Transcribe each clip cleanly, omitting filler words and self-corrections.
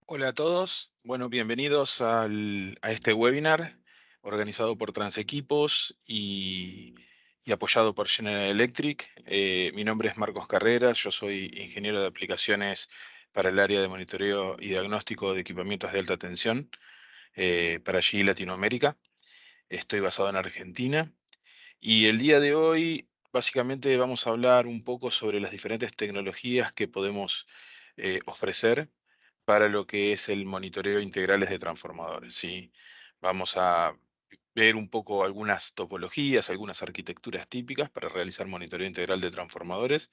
Hola a todos. Bueno, bienvenidos a este webinar organizado por Transequipos y apoyado por General Electric. Mi nombre es Marcos Carreras, yo soy ingeniero de aplicaciones para el área de monitoreo y diagnóstico de equipamientos de alta tensión para allí Latinoamérica. Estoy basado en Argentina y el día de hoy básicamente vamos a hablar un poco sobre las diferentes tecnologías que podemos ofrecer para lo que es el monitoreo integrales de transformadores, ¿sí? Vamos a ver un poco algunas topologías, algunas arquitecturas típicas para realizar monitoreo integral de transformadores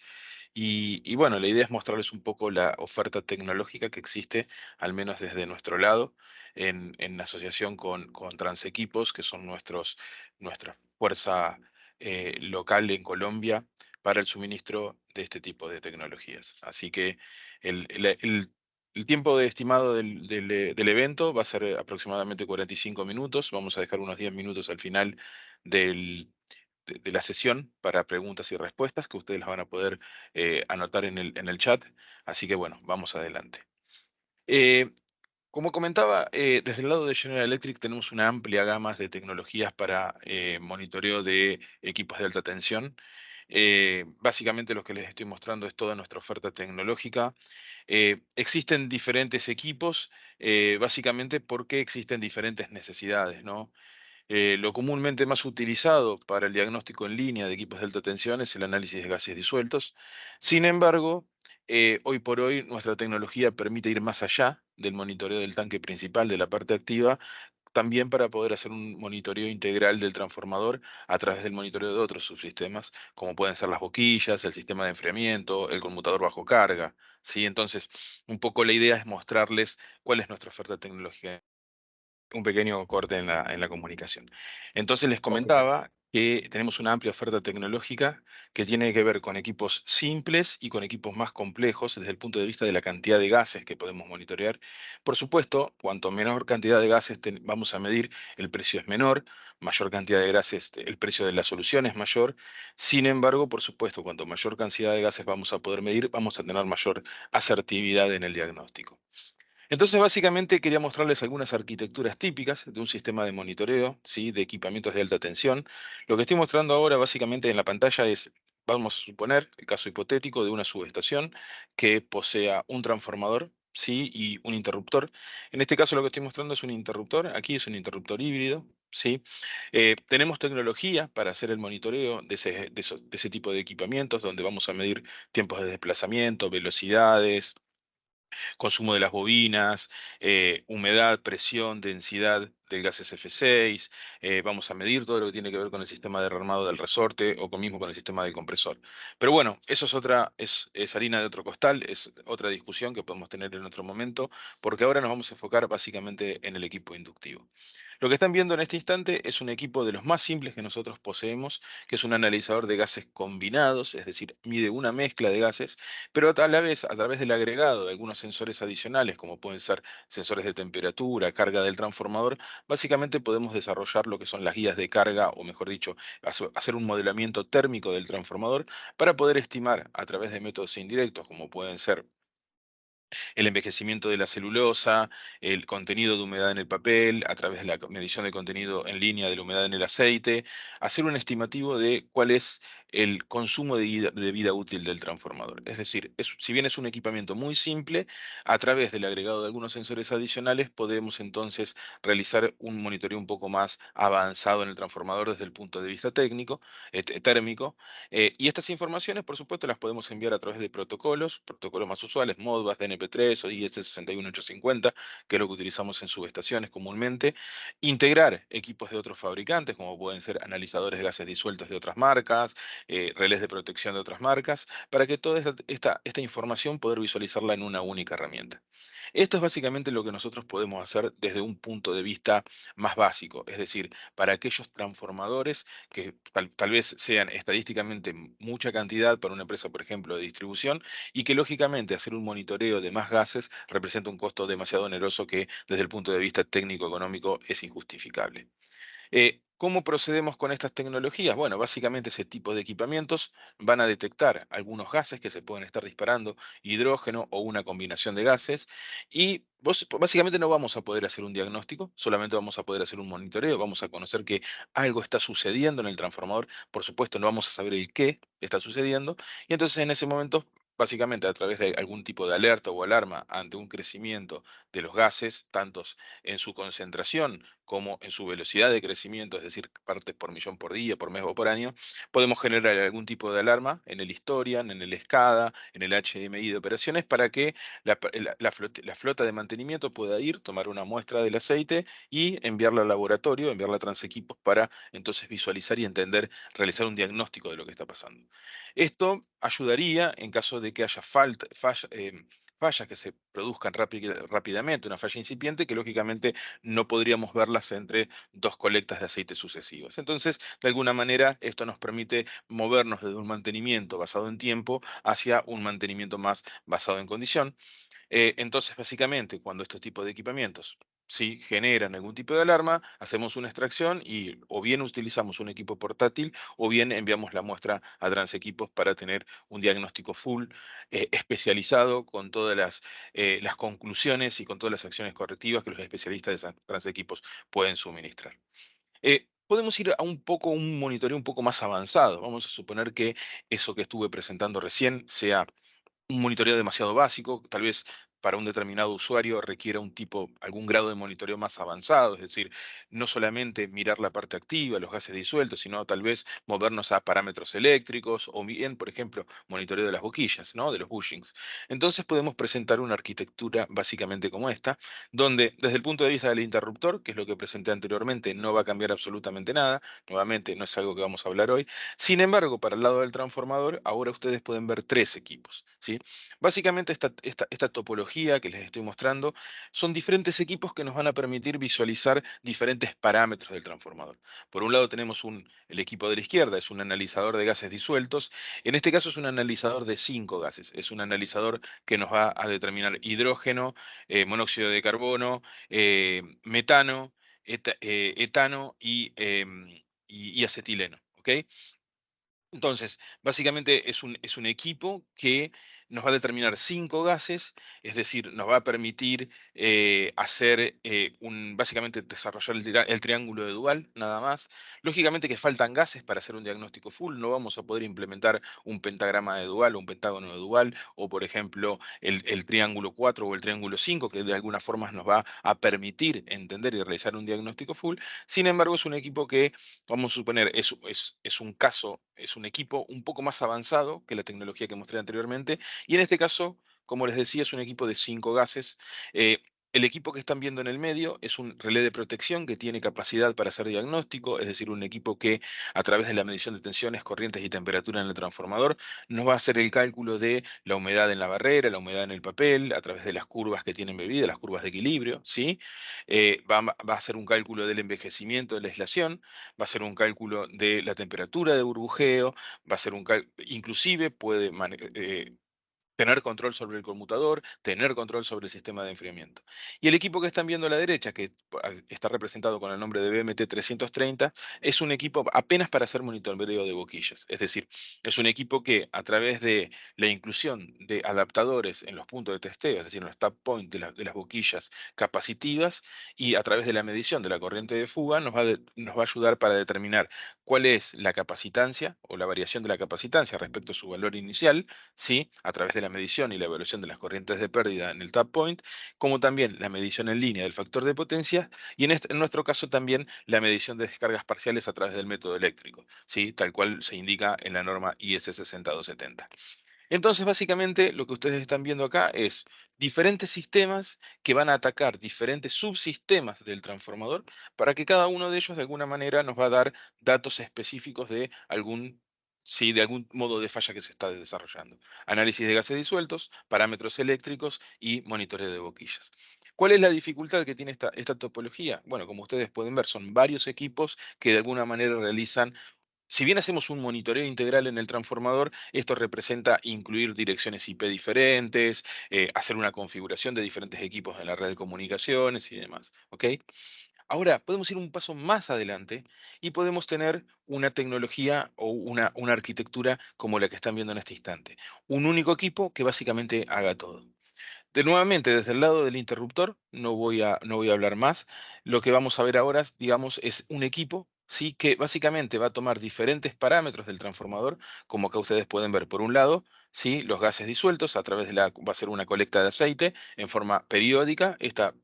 y bueno, la idea es mostrarles un poco la oferta tecnológica que existe, al menos desde nuestro lado, en asociación con Transequipos, que son nuestra fuerza local en Colombia para el suministro de este tipo de tecnologías. Así que el tiempo estimado del evento va a ser aproximadamente 45 minutos. Vamos a dejar unos 10 minutos al final del, de la sesión para preguntas y respuestas que ustedes las van a poder anotar en el chat. Así que bueno, vamos adelante. Eh, Como comentaba, desde el lado de General Electric tenemos una amplia gama de tecnologías para monitoreo de equipos de alta tensión. Básicamente lo que les estoy mostrando es toda nuestra oferta tecnológica. Existen diferentes equipos, básicamente porque existen diferentes necesidades, ¿no? Lo comúnmente más utilizado para el diagnóstico en línea de equipos de alta tensión es el análisis de gases disueltos. Sin embargo, hoy por hoy nuestra tecnología permite ir más allá del monitoreo del tanque principal, de la parte activa, también para poder hacer un monitoreo integral del transformador a través del monitoreo de otros subsistemas, como pueden ser las boquillas, el sistema de enfriamiento, el conmutador bajo carga. ¿Sí? Entonces, un poco la idea es mostrarles cuál es nuestra oferta tecnológica, un pequeño corte en la comunicación. Entonces les Ok, comentaba que tenemos una amplia oferta tecnológica que tiene que ver con equipos simples y con equipos más complejos desde el punto de vista de la cantidad de gases que podemos monitorear. Por supuesto, cuanto menor cantidad de gases vamos a medir, el precio es menor, mayor cantidad de gases, el precio de la solución es mayor. Sin embargo, por supuesto, cuanto mayor cantidad de gases vamos a poder medir, vamos a tener mayor asertividad en el diagnóstico. Entonces, básicamente quería mostrarles algunas arquitecturas típicas de un sistema de monitoreo, ¿sí? De equipamientos de alta tensión. Lo que estoy mostrando ahora básicamente en la pantalla es, vamos a suponer, el caso hipotético de una subestación que posea un transformador, ¿sí? Y un interruptor. En este caso lo que estoy mostrando es un interruptor, aquí es un interruptor híbrido, ¿sí? Tenemos tecnología para hacer el monitoreo de ese tipo de equipamientos, donde vamos a medir tiempos de desplazamiento, velocidades, consumo de las bobinas, humedad, presión, densidad del gas SF6. Vamos a medir todo lo que tiene que ver con el sistema derramado del resorte o mismo con el sistema del compresor. Pero bueno, eso es harina de otro costal, es otra discusión que podemos tener en otro momento, porque ahora nos vamos a enfocar básicamente en el equipo inductivo. Lo que están viendo en este instante es un equipo de los más simples que nosotros poseemos, que es un analizador de gases combinados, es decir, mide una mezcla de gases, pero a la vez, a través del agregado de algunos sensores adicionales, como pueden ser sensores de temperatura, carga del transformador, básicamente podemos desarrollar lo que son las guías de carga, o mejor dicho, hacer un modelamiento térmico del transformador para poder estimar a través de métodos indirectos, como pueden ser el envejecimiento de la celulosa, el contenido de humedad en el papel, a través de la medición del contenido en línea de la humedad en el aceite, hacer un estimativo de cuál es el consumo de vida útil del transformador. Es decir, si bien es un equipamiento muy simple, a través del agregado de algunos sensores adicionales podemos entonces realizar un monitoreo un poco más avanzado en el transformador desde el punto de vista técnico, térmico, y estas informaciones, por supuesto, las podemos enviar a través de protocolos más usuales, Modbus, DNP3 o IS61850, que es lo que utilizamos en subestaciones comúnmente. Integrar equipos de otros fabricantes, como pueden ser analizadores de gases disueltos de otras marcas, relés de protección de otras marcas, para que toda esta información poder visualizarla en una única herramienta. Esto es básicamente lo que nosotros podemos hacer desde un punto de vista más básico, es decir, para aquellos transformadores que tal vez sean estadísticamente mucha cantidad para una empresa, por ejemplo, de distribución, y que lógicamente hacer un monitoreo de más gases representa un costo demasiado oneroso que desde el punto de vista técnico-económico es injustificable. ¿Cómo procedemos con estas tecnologías? Bueno, básicamente ese tipo de equipamientos van a detectar algunos gases que se pueden estar disparando, hidrógeno o una combinación de gases, y básicamente no vamos a poder hacer un diagnóstico, solamente vamos a poder hacer un monitoreo, vamos a conocer que algo está sucediendo en el transformador, por supuesto no vamos a saber el qué está sucediendo, y entonces en ese momento, básicamente a través de algún tipo de alerta o alarma ante un crecimiento de los gases, tantos en su concentración como en su velocidad de crecimiento, es decir, partes por millón por día, por mes o por año, podemos generar algún tipo de alarma en el Historian, en el SCADA, en el HMI de operaciones, para que la flota de mantenimiento pueda ir, tomar una muestra del aceite y enviarla al laboratorio, enviarla a Transequipos para entonces visualizar y entender, realizar un diagnóstico de lo que está pasando. Esto ayudaría en caso de que haya fallas que se produzcan rápidamente, una falla incipiente que lógicamente no podríamos verlas entre dos colectas de aceite sucesivas. Entonces, de alguna manera, esto nos permite movernos desde un mantenimiento basado en tiempo hacia un mantenimiento más basado en condición. Entonces, básicamente, cuando estos tipos de equipamientos sí generan algún tipo de alarma, hacemos una extracción y o bien utilizamos un equipo portátil o bien enviamos la muestra a Transequipos para tener un diagnóstico full, especializado con todas las conclusiones y con todas las acciones correctivas que los especialistas de Transequipos pueden suministrar. Podemos ir a un monitoreo un poco más avanzado. Vamos a suponer que eso que estuve presentando recién sea un monitoreo demasiado básico, tal vez para un determinado usuario requiera algún grado de monitoreo más avanzado, es decir, no solamente mirar la parte activa, los gases disueltos, sino tal vez movernos a parámetros eléctricos o bien, por ejemplo, monitoreo de las boquillas, ¿no? De los bushings. Entonces podemos presentar una arquitectura básicamente como esta, donde desde el punto de vista del interruptor, que es lo que presenté anteriormente, no va a cambiar absolutamente nada, nuevamente no es algo que vamos a hablar hoy. Sin embargo, para el lado del transformador, ahora ustedes pueden ver tres equipos, ¿sí? Básicamente esta topología que les estoy mostrando son diferentes equipos que nos van a permitir visualizar diferentes parámetros del transformador. Por un lado tenemos el equipo de la izquierda, es un analizador de gases disueltos. En este caso es un analizador de cinco gases. Es un analizador que nos va a determinar hidrógeno, monóxido de carbono, metano, etano y acetileno. ¿Ok? Entonces, básicamente es un equipo que nos va a determinar cinco gases, es decir, nos va a permitir hacer básicamente desarrollar el triángulo de Dual, nada más. Lógicamente que faltan gases para hacer un diagnóstico full, no vamos a poder implementar un pentagrama de Dual o un pentágono de Dual, o por ejemplo el triángulo 4 o el triángulo 5, que de alguna forma nos va a permitir entender y realizar un diagnóstico full. Sin embargo, es un equipo que vamos a suponer, es un caso, es un equipo un poco más avanzado que la tecnología que mostré anteriormente, y en este caso, como les decía, es un equipo de cinco gases. Eh, el equipo que están viendo en el medio es un relé de protección que tiene capacidad para hacer diagnóstico, es decir, un equipo que a través de la medición de tensiones, corrientes y temperatura en el transformador nos va a hacer el cálculo de la humedad en la barrera, la humedad en el papel, a través de las curvas que tienen bebida, las curvas de equilibrio, ¿sí? Va a hacer un cálculo del envejecimiento de la aislación, va a ser un cálculo de la temperatura de burbujeo, va a ser inclusive puede tener control sobre el conmutador, tener control sobre el sistema de enfriamiento. Y el equipo que están viendo a la derecha, que está representado con el nombre de BMT 330, es un equipo apenas para hacer monitoreo de boquillas. Es decir, es un equipo que a través de la inclusión de adaptadores en los puntos de testeo, es decir, en los tap point de las boquillas capacitivas, y a través de la medición de la corriente de fuga, nos va a ayudar para determinar cuál es la capacitancia o la variación de la capacitancia respecto a su valor inicial, ¿sí? A través de la medición y la evaluación de las corrientes de pérdida en el tap point, como también la medición en línea del factor de potencia y en nuestro caso también la medición de descargas parciales a través del método eléctrico, ¿sí? Tal cual se indica en la norma IS 60270. Entonces, básicamente, lo que ustedes están viendo acá es diferentes sistemas que van a atacar diferentes subsistemas del transformador para que cada uno de ellos de alguna manera nos va a dar datos específicos de sí, de algún modo de falla que se está desarrollando. Análisis de gases disueltos, parámetros eléctricos y monitoreo de boquillas. ¿Cuál es la dificultad que tiene esta topología? Bueno, como ustedes pueden ver, son varios equipos que de alguna manera realizan, si bien hacemos un monitoreo integral en el transformador, esto representa incluir direcciones IP diferentes, hacer una configuración de diferentes equipos en la red de comunicaciones y demás. ¿Ok? Ahora, podemos ir un paso más adelante y podemos tener una tecnología o una arquitectura como la que están viendo en este instante. Un único equipo que básicamente haga todo. De nuevamente, desde el lado del interruptor, no voy a hablar más. Lo que vamos a ver ahora, digamos, es un equipo, ¿sí? Que básicamente va a tomar diferentes parámetros del transformador, como acá ustedes pueden ver. Por un lado, ¿sí? Los gases disueltos a través de va a ser una colecta de aceite en forma periódica. Esta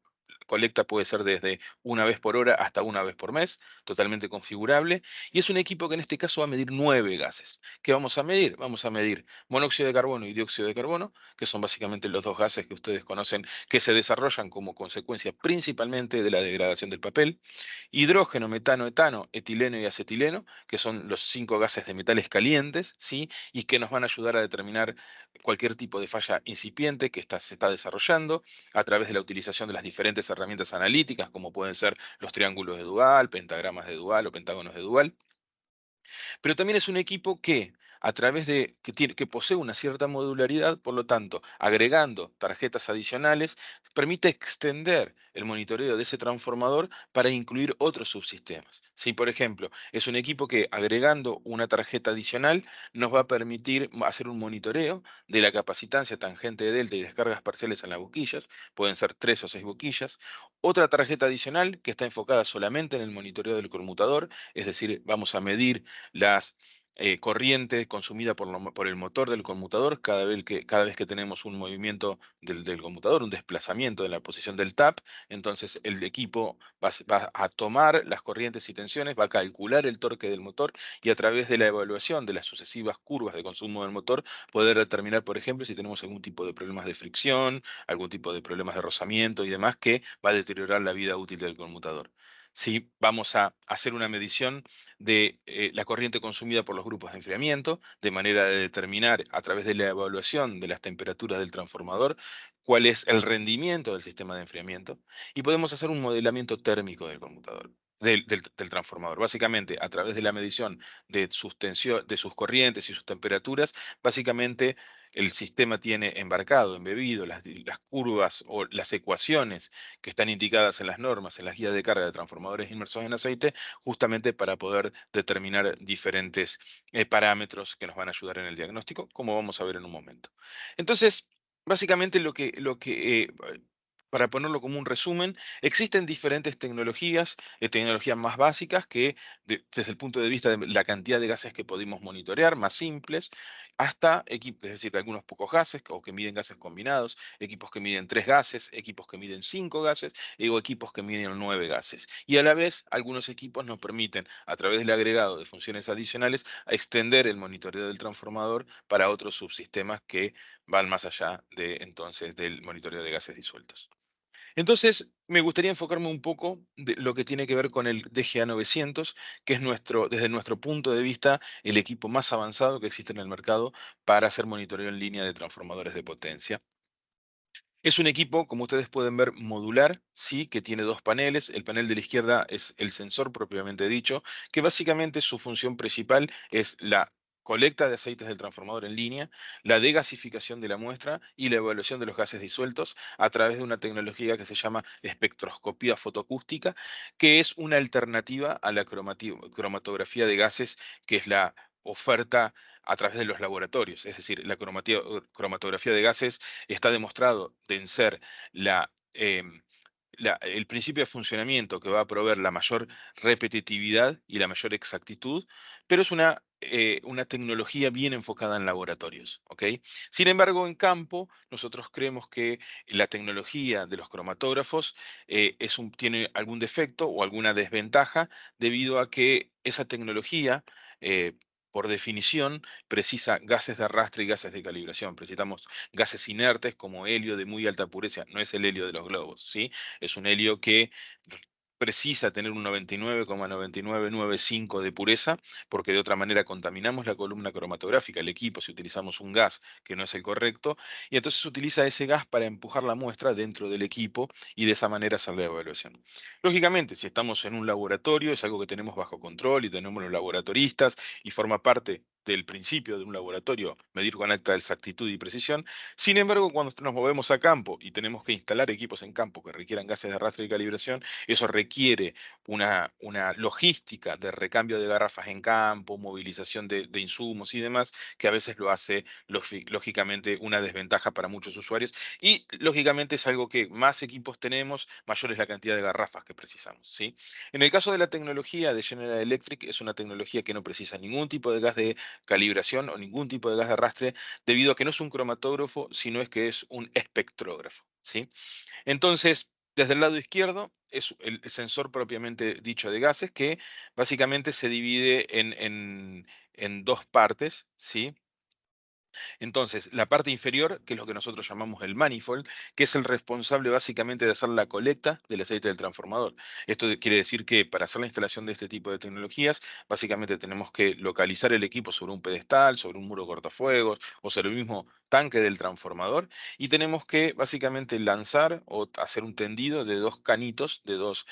colecta puede ser desde una vez por hora hasta una vez por mes, totalmente configurable. Y es un equipo que en este caso va a medir 9 gases. ¿Qué vamos a medir? Vamos a medir monóxido de carbono y dióxido de carbono, que son básicamente los dos gases que ustedes conocen que se desarrollan como consecuencia principalmente de la degradación del papel. Hidrógeno, metano, etano, etileno y acetileno, que son los 5 gases de metales calientes, ¿sí? Y que nos van a ayudar a determinar cualquier tipo de falla incipiente que se está desarrollando a través de la utilización de las diferentes herramientas analíticas, como pueden ser los triángulos de Dual, pentagramas de Dual o pentágonos de Dual. Pero también es un equipo que, a través de, que posee una cierta modularidad, por lo tanto, agregando tarjetas adicionales, permite extender el monitoreo de ese transformador para incluir otros subsistemas. Si, por ejemplo, es un equipo que agregando una tarjeta adicional nos va a permitir hacer un monitoreo de la capacitancia tangente de delta y descargas parciales en las boquillas, pueden ser 3 o 6 boquillas. Otra tarjeta adicional que está enfocada solamente en el monitoreo del conmutador, es decir, vamos a medir las corrientes consumidas por el motor del conmutador cada vez que tenemos un movimiento del conmutador, un desplazamiento en la posición del tap. Entonces el equipo va a tomar las corrientes y tensiones, va a calcular el torque del motor y a través de la evaluación de las sucesivas curvas de consumo del motor poder determinar, por ejemplo, si tenemos algún tipo de problemas de fricción, algún tipo de problemas de rozamiento y demás que va a deteriorar la vida útil del conmutador. Si vamos a hacer una medición de la corriente consumida por los grupos de enfriamiento, de manera de determinar a través de la evaluación de las temperaturas del transformador cuál es el rendimiento del sistema de enfriamiento y podemos hacer un modelamiento térmico del conmutador. Del transformador. Básicamente, a través de la medición de sus corrientes y sus temperaturas, básicamente el sistema tiene embarcado, embebido las curvas o las ecuaciones que están indicadas en las normas, en las guías de carga de transformadores inmersos en aceite, justamente para poder determinar diferentes parámetros que nos van a ayudar en el diagnóstico, como vamos a ver en un momento. Entonces, básicamente para ponerlo como un resumen, existen diferentes tecnologías, tecnologías más básicas que desde el punto de vista de la cantidad de gases que podemos monitorear, más simples, hasta equipos, es decir, algunos pocos gases o que miden gases combinados, equipos que miden 3 gases, equipos que miden 5 gases o equipos que miden 9 gases. Y a la vez, algunos equipos nos permiten, a través del agregado de funciones adicionales, a extender el monitoreo del transformador para otros subsistemas que van más allá entonces del monitoreo de gases disueltos. Entonces, me gustaría enfocarme un poco de lo que tiene que ver con el DGA 900, que es desde nuestro punto de vista, el equipo más avanzado que existe en el mercado para hacer monitoreo en línea de transformadores de potencia. Es un equipo, como ustedes pueden ver, modular, sí, que tiene dos paneles. El panel de la izquierda es el sensor propiamente dicho, que básicamente su función principal es la colecta de aceites del transformador en línea, la degasificación de la muestra y la evaluación de los gases disueltos a través de una tecnología que se llama espectroscopía fotoacústica, que es una alternativa a la cromatografía de gases, que es la oferta a través de los laboratorios. Es decir, la cromatografía de gases está demostrado de ser la, em, el principio de funcionamiento que va a proveer la mayor repetitividad y la mayor exactitud, pero es una tecnología bien enfocada en laboratorios. ¿Ok? Sin embargo, en campo, nosotros creemos que la tecnología de los cromatógrafos tiene algún defecto o alguna desventaja debido a que esa tecnología, eh, por definición, precisa gases de arrastre y gases de calibración. Precisamos gases inertes como helio de muy alta pureza. No es el helio de los globos, ¿sí? Es un helio que precisa tener un 99,9995 de pureza, porque de otra manera contaminamos la columna cromatográfica, el equipo, si utilizamos un gas que no es el correcto, y entonces utiliza ese gas para empujar la muestra dentro del equipo y de esa manera hacer la evaluación. Lógicamente, si estamos en un laboratorio, es algo que tenemos bajo control y tenemos los laboratoristas y forma parte del principio de un laboratorio medir con alta exactitud y precisión. Sin embargo, cuando nos movemos a campo y tenemos que instalar equipos en campo que requieran gases de arrastre y calibración, eso requiere requiere una logística de recambio de garrafas en campo, movilización de insumos y demás, que a veces lo hace lógicamente una desventaja para muchos usuarios. Y lógicamente es algo que más equipos tenemos, mayor es la cantidad de garrafas que precisamos, ¿sí? En el caso de la tecnología de General Electric, es una tecnología que no precisa ningún tipo de gas de calibración o ningún tipo de gas de arrastre, debido a que no es un cromatógrafo, sino es que es un espectrógrafo, ¿sí? Entonces, desde el lado izquierdo es el sensor propiamente dicho de gases, que básicamente se divide en dos partes, ¿sí? Entonces, la parte inferior, que es lo que nosotros llamamos el manifold, que es el responsable básicamente de hacer la colecta del aceite del transformador. Quiere decir que para hacer la instalación de este tipo de tecnologías, básicamente tenemos que localizar el equipo sobre un pedestal, sobre un muro cortafuegos o sobre el mismo tanque del transformador, y tenemos que básicamente lanzar o hacer un tendido de dos canitos, de dos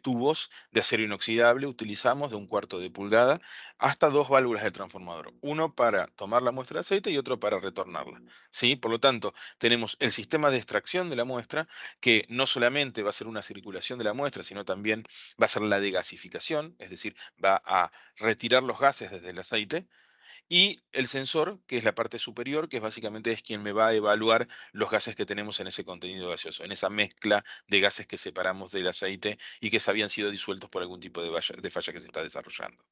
tubos de acero inoxidable, utilizamos de un cuarto de pulgada, hasta dos válvulas del transformador, uno para tomar la muestra de aceite y otro para retornarla, ¿sí? Por lo tanto, tenemos el sistema de extracción de la muestra, que no solamente va a ser una circulación de la muestra, sino también va a ser la degasificación, es decir, va a retirar los gases desde el aceite, y el sensor, que es la parte superior, que básicamente es quien me va a evaluar los gases que tenemos en ese contenido gaseoso, en esa mezcla de gases que separamos del aceite y que se habían sido disueltos por algún tipo de falla que se está desarrollando.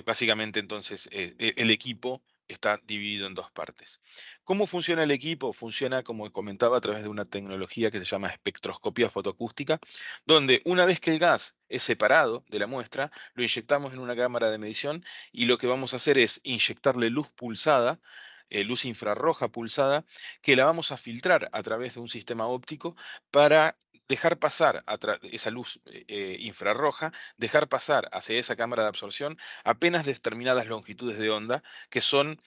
Básicamente, entonces, el equipo está dividido en dos partes. ¿Cómo funciona el equipo? Funciona, como comentaba, a través de una tecnología que se llama espectroscopía fotoacústica, donde una vez que el gas es separado de la muestra, lo inyectamos en una cámara de medición, y lo que vamos a hacer es inyectarle luz pulsada, luz infrarroja pulsada, que la vamos a filtrar a través de un sistema óptico para dejar pasar esa luz infrarroja, dejar pasar hacia esa cámara de absorción apenas determinadas longitudes de onda, que son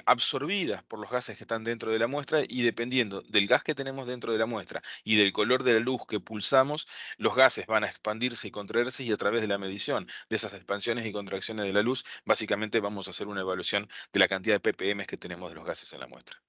absorbidas por los gases que están dentro de la muestra, y dependiendo del gas que tenemos dentro de la muestra y del color de la luz que pulsamos, los gases van a expandirse y contraerse, y a través de la medición de esas expansiones y contracciones de la luz, básicamente vamos a hacer una evaluación de la cantidad de ppm que tenemos de los gases en la muestra.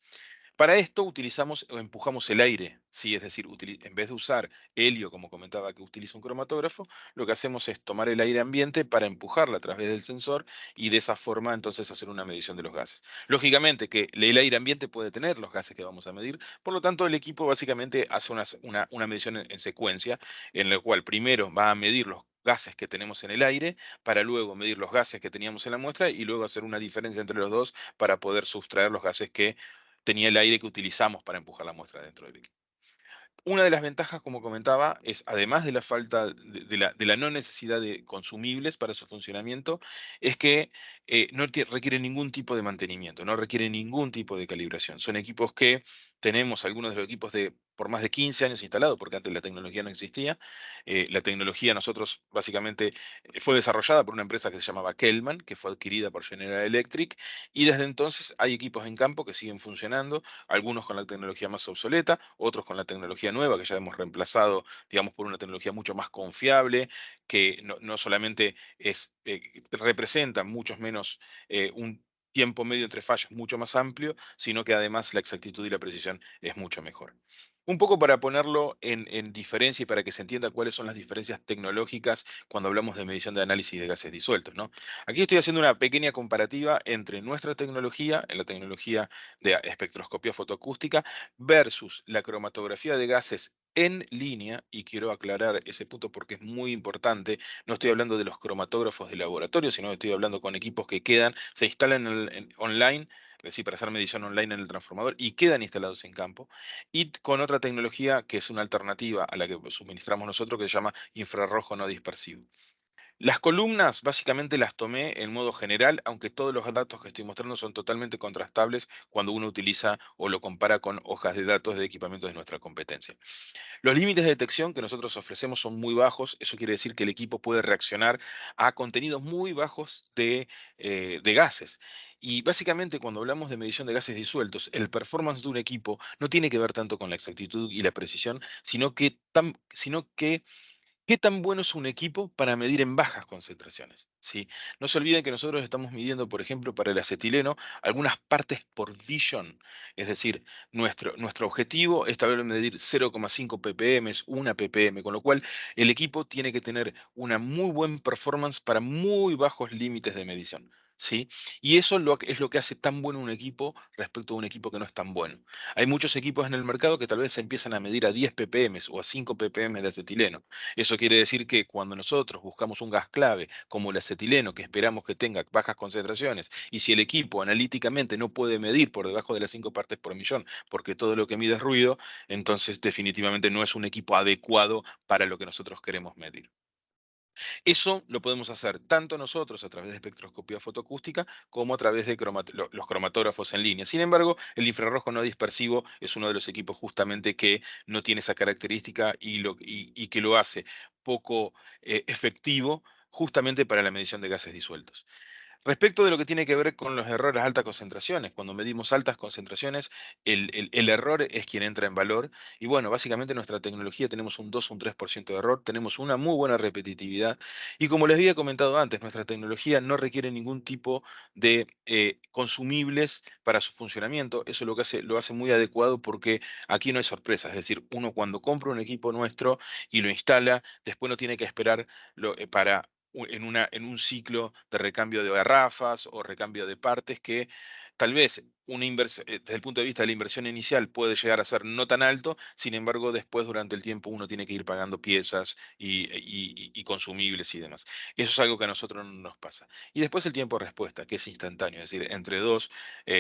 Para esto utilizamos o empujamos el aire, ¿sí? Es decir, en vez de usar helio, como comentaba que utiliza un cromatógrafo, lo que hacemos es tomar el aire ambiente para empujarla a través del sensor, y de esa forma entonces hacer una medición de los gases. Lógicamente que el aire ambiente puede tener los gases que vamos a medir, por lo tanto el equipo básicamente hace una medición en secuencia, en la cual primero va a medir los gases que tenemos en el aire, para luego medir los gases que teníamos en la muestra, y luego hacer una diferencia entre los dos para poder sustraer los gases que tenía el aire que utilizamos para empujar la muestra dentro del equipo. Una de las ventajas, como comentaba, es, además de la falta de la no necesidad de consumibles para su funcionamiento, es que no requiere ningún tipo de mantenimiento, no requiere ningún tipo de calibración. Son equipos que tenemos, algunos de los equipos de por más de 15 años instalados, porque antes la tecnología no existía. La tecnología, nosotros básicamente fue desarrollada por una empresa que se llamaba Kelman, que fue adquirida por General Electric, y desde entonces hay equipos en campo que siguen funcionando, algunos con la tecnología más obsoleta, otros con la tecnología nueva, que ya hemos reemplazado, digamos, por una tecnología mucho más confiable, que no solamente representa muchos menos, un tiempo medio entre fallas mucho más amplio, sino que además la exactitud y la precisión es mucho mejor. Un poco para ponerlo en diferencia y para que se entienda cuáles son las diferencias tecnológicas cuando hablamos de medición de análisis de gases disueltos, ¿no? Aquí estoy haciendo una pequeña comparativa entre nuestra tecnología, en la tecnología de espectroscopía fotoacústica, versus la cromatografía de gases en línea, y quiero aclarar ese punto porque es muy importante. No estoy hablando de los cromatógrafos de laboratorio, sino que estoy hablando con equipos que se instalan online, es decir, para hacer medición online en el transformador, y quedan instalados en campo, y con otra tecnología que es una alternativa a la que suministramos nosotros, que se llama infrarrojo no dispersivo. Las columnas básicamente las tomé en modo general, aunque todos los datos que estoy mostrando son totalmente contrastables cuando uno utiliza o lo compara con hojas de datos de equipamientos de nuestra competencia. Los límites de detección que nosotros ofrecemos son muy bajos. Eso quiere decir que el equipo puede reaccionar a contenidos muy bajos de gases. Y básicamente, cuando hablamos de medición de gases disueltos, el performance de un equipo no tiene que ver tanto con la exactitud y la precisión, sino que ¿Qué tan bueno es un equipo para medir en bajas concentraciones? ¿Sí? No se olviden que nosotros estamos midiendo, por ejemplo, para el acetileno, algunas partes por billón. Es decir, nuestro objetivo es tal vez medir 0,5 ppm, 1 ppm, con lo cual el equipo tiene que tener una muy buena performance para muy bajos límites de medición. ¿Sí? Y eso es lo que hace tan bueno un equipo respecto a un equipo que no es tan bueno. Hay muchos equipos en el mercado que tal vez se empiezan a medir a 10 ppm o a 5 ppm de acetileno. Eso quiere decir que cuando nosotros buscamos un gas clave como el acetileno, que esperamos que tenga bajas concentraciones, y si el equipo analíticamente no puede medir por debajo de las 5 partes por millón, porque todo lo que mide es ruido, entonces definitivamente no es un equipo adecuado para lo que nosotros queremos medir. Eso lo podemos hacer tanto nosotros a través de espectroscopía fotoacústica como a través de los cromatógrafos en línea. Sin embargo, el infrarrojo no dispersivo es uno de los equipos justamente que no tiene esa característica y que lo hace poco efectivo justamente para la medición de gases disueltos. Respecto de lo que tiene que ver con los errores a altas concentraciones, cuando medimos altas concentraciones, el error es quien entra en valor. Y bueno, básicamente nuestra tecnología tenemos un 2 o un 3% de error, tenemos una muy buena repetitividad. Y como les había comentado antes, nuestra tecnología no requiere ningún tipo de consumibles para su funcionamiento. Eso lo hace muy adecuado porque aquí no hay sorpresas. Es decir, uno cuando compra un equipo nuestro y lo instala, después no tiene que esperar para en un ciclo de recambio de garrafas o recambio de partes que tal vez desde el punto de vista de la inversión inicial puede llegar a ser no tan alto, sin embargo después durante el tiempo uno tiene que ir pagando piezas y consumibles y demás. Eso es algo que a nosotros no nos pasa. Y después el tiempo de respuesta, que es instantáneo, es decir, entre dos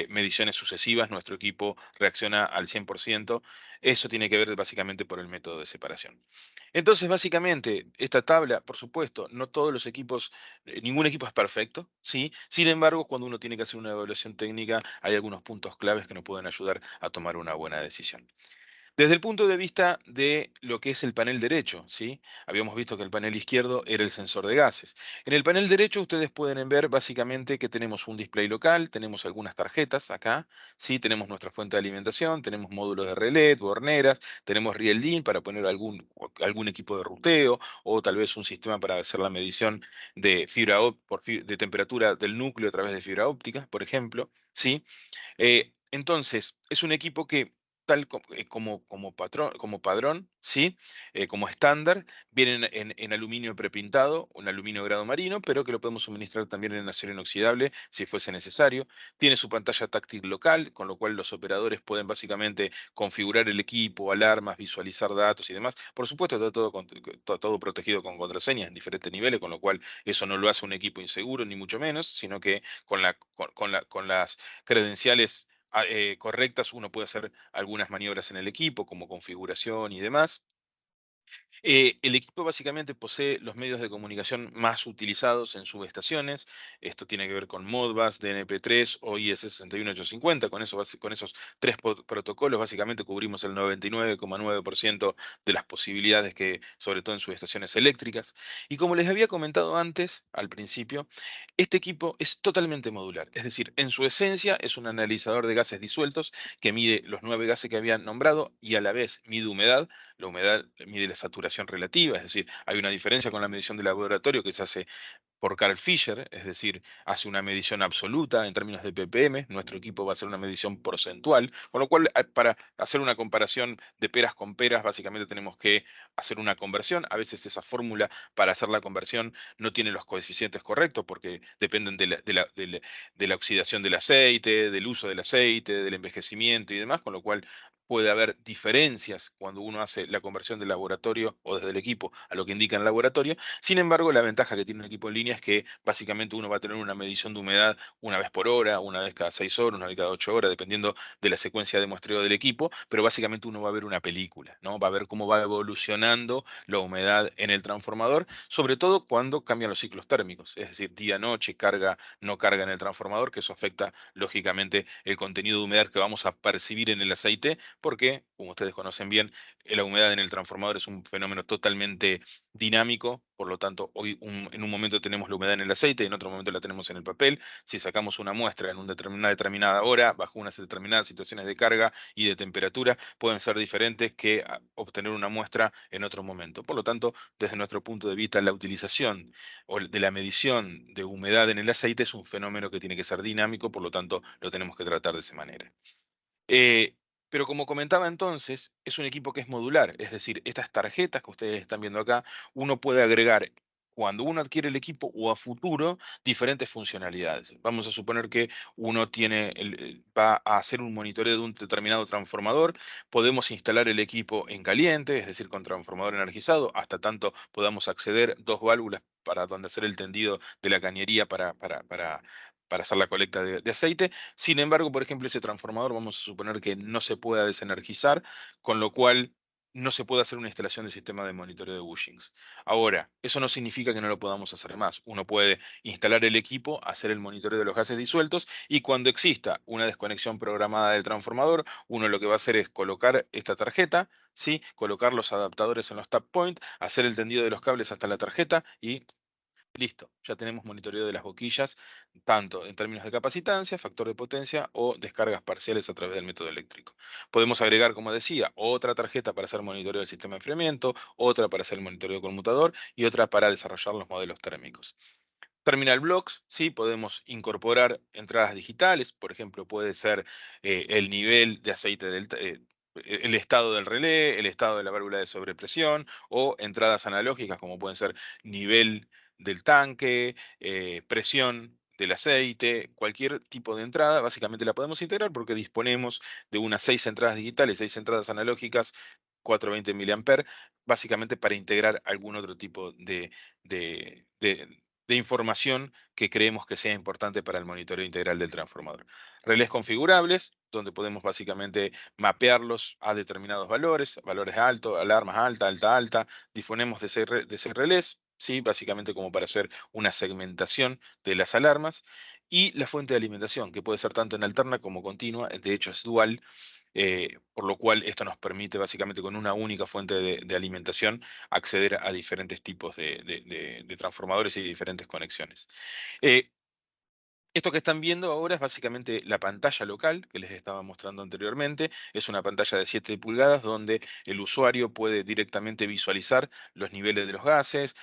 mediciones sucesivas nuestro equipo reacciona al 100%. Eso tiene que ver básicamente por el método de separación. Entonces, básicamente, esta tabla, por supuesto, no todos los equipos, ningún equipo es perfecto, ¿sí? Sin embargo, cuando uno tiene que hacer una evaluación técnica, hay algunos puntos claves que nos pueden ayudar a tomar una buena decisión. Desde el punto de vista de lo que es el panel derecho, ¿sí? Habíamos visto que el panel izquierdo era el sensor de gases. En el panel derecho ustedes pueden ver básicamente que tenemos un display local, tenemos algunas tarjetas acá, ¿sí? Tenemos nuestra fuente de alimentación, tenemos módulos de relé, borneras, tenemos Rieldin para poner algún equipo de ruteo o tal vez un sistema para hacer la medición de de temperatura del núcleo a través de fibra óptica, por ejemplo, ¿sí? Entonces, es un equipo que, como padrón, ¿sí? Como estándar, viene en aluminio prepintado, un aluminio grado marino, pero que lo podemos suministrar también en acero inoxidable si fuese necesario. Tiene su pantalla táctil local, con lo cual los operadores pueden básicamente configurar el equipo, alarmas, visualizar datos y demás. Por supuesto, está todo protegido con contraseñas en diferentes niveles, con lo cual eso no lo hace un equipo inseguro, ni mucho menos, sino que con las credenciales correctas, uno puede hacer algunas maniobras en el equipo, como configuración y demás. El equipo básicamente posee los medios de comunicación más utilizados en subestaciones. Esto tiene que ver con Modbus, DNP3 o IS61850. Con esos tres protocolos básicamente cubrimos el 99,9% de las posibilidades que, sobre todo en subestaciones eléctricas. Y como les había comentado antes, al principio, este equipo es totalmente modular. Es decir, en su esencia es un analizador de gases disueltos que mide los 9 gases que habían nombrado y a la vez mide humedad. La humedad mide la saturación relativa, es decir, hay una diferencia con la medición de laboratorio que se hace por Carl Fisher, es decir, hace una medición absoluta en términos de ppm, nuestro equipo va a hacer una medición porcentual, con lo cual para hacer una comparación de peras con peras, básicamente tenemos que hacer una conversión. A veces esa fórmula para hacer la conversión no tiene los coeficientes correctos porque dependen de la oxidación del aceite, del uso del aceite, del envejecimiento y demás, con lo cual puede haber diferencias cuando uno hace la conversión del laboratorio o desde el equipo a lo que indica en el laboratorio. Sin embargo, la ventaja que tiene un equipo en línea es que básicamente uno va a tener una medición de humedad una vez por hora, una vez cada 6 horas, una vez cada 8 horas, dependiendo de la secuencia de muestreo del equipo, pero básicamente uno va a ver una película, ¿no? Va a ver cómo va evolucionando la humedad en el transformador, sobre todo cuando cambian los ciclos térmicos, es decir, día-noche, carga, no carga en el transformador, que eso afecta lógicamente el contenido de humedad que vamos a percibir en el aceite, porque, como ustedes conocen bien, la humedad en el transformador es un fenómeno totalmente dinámico, por lo tanto, en un momento tenemos la humedad en el aceite y en otro momento la tenemos en el papel. Si sacamos una muestra en una determinada hora, bajo unas determinadas situaciones de carga y de temperatura, pueden ser diferentes que obtener una muestra en otro momento. Por lo tanto, desde nuestro punto de vista, la utilización o de la medición de humedad en el aceite es un fenómeno que tiene que ser dinámico, por lo tanto, lo tenemos que tratar de esa manera. Eh, pero como comentaba entonces, es un equipo que es modular, es decir, estas tarjetas que ustedes están viendo acá, uno puede agregar cuando uno adquiere el equipo o a futuro diferentes funcionalidades. Vamos a suponer que uno va a hacer un monitoreo de un determinado transformador, podemos instalar el equipo en caliente, es decir, con transformador energizado, hasta tanto podamos acceder dos válvulas para donde hacer el tendido de la cañería para hacer la colecta de aceite. Sin embargo, por ejemplo, ese transformador vamos a suponer que no se pueda desenergizar, con lo cual no se puede hacer una instalación de sistema de monitoreo de bushings. Ahora, eso no significa que no lo podamos hacer más. Uno puede instalar el equipo, hacer el monitoreo de los gases disueltos y cuando exista una desconexión programada del transformador, uno lo que va a hacer es colocar esta tarjeta, ¿sí? Colocar los adaptadores en los tap point, hacer el tendido de los cables hasta la tarjeta y listo, ya tenemos monitoreo de las boquillas, tanto en términos de capacitancia, factor de potencia o descargas parciales a través del método eléctrico. Podemos agregar, como decía, otra tarjeta para hacer monitoreo del sistema de enfriamiento, otra para hacer el monitoreo conmutador y otra para desarrollar los modelos térmicos. Terminal blocks, sí, podemos incorporar entradas digitales, por ejemplo, puede ser el nivel de aceite el estado del relé, el estado de la válvula de sobrepresión o entradas analógicas como pueden ser nivel del tanque, presión del aceite, cualquier tipo de entrada, básicamente la podemos integrar porque disponemos de unas 6 entradas digitales, 6 entradas analógicas, 420 miliamperes, básicamente para integrar algún otro tipo de, de- de información que creemos que sea importante para el monitoreo integral del transformador. Relés configurables, donde podemos básicamente mapearlos a determinados valores, valores altos, alarmas alta, alta, alta. Disponemos de ese relés, ¿sí? Básicamente como para hacer una segmentación de las alarmas. Y la fuente de alimentación, que puede ser tanto en alterna como continua, de hecho es dual, por lo cual esto nos permite básicamente con una única fuente de alimentación acceder a diferentes tipos de transformadores y diferentes conexiones. Eh, Esto que están viendo ahora es básicamente la pantalla local que les estaba mostrando anteriormente. Es una pantalla de 7 pulgadas donde el usuario puede directamente visualizar los niveles de los gases,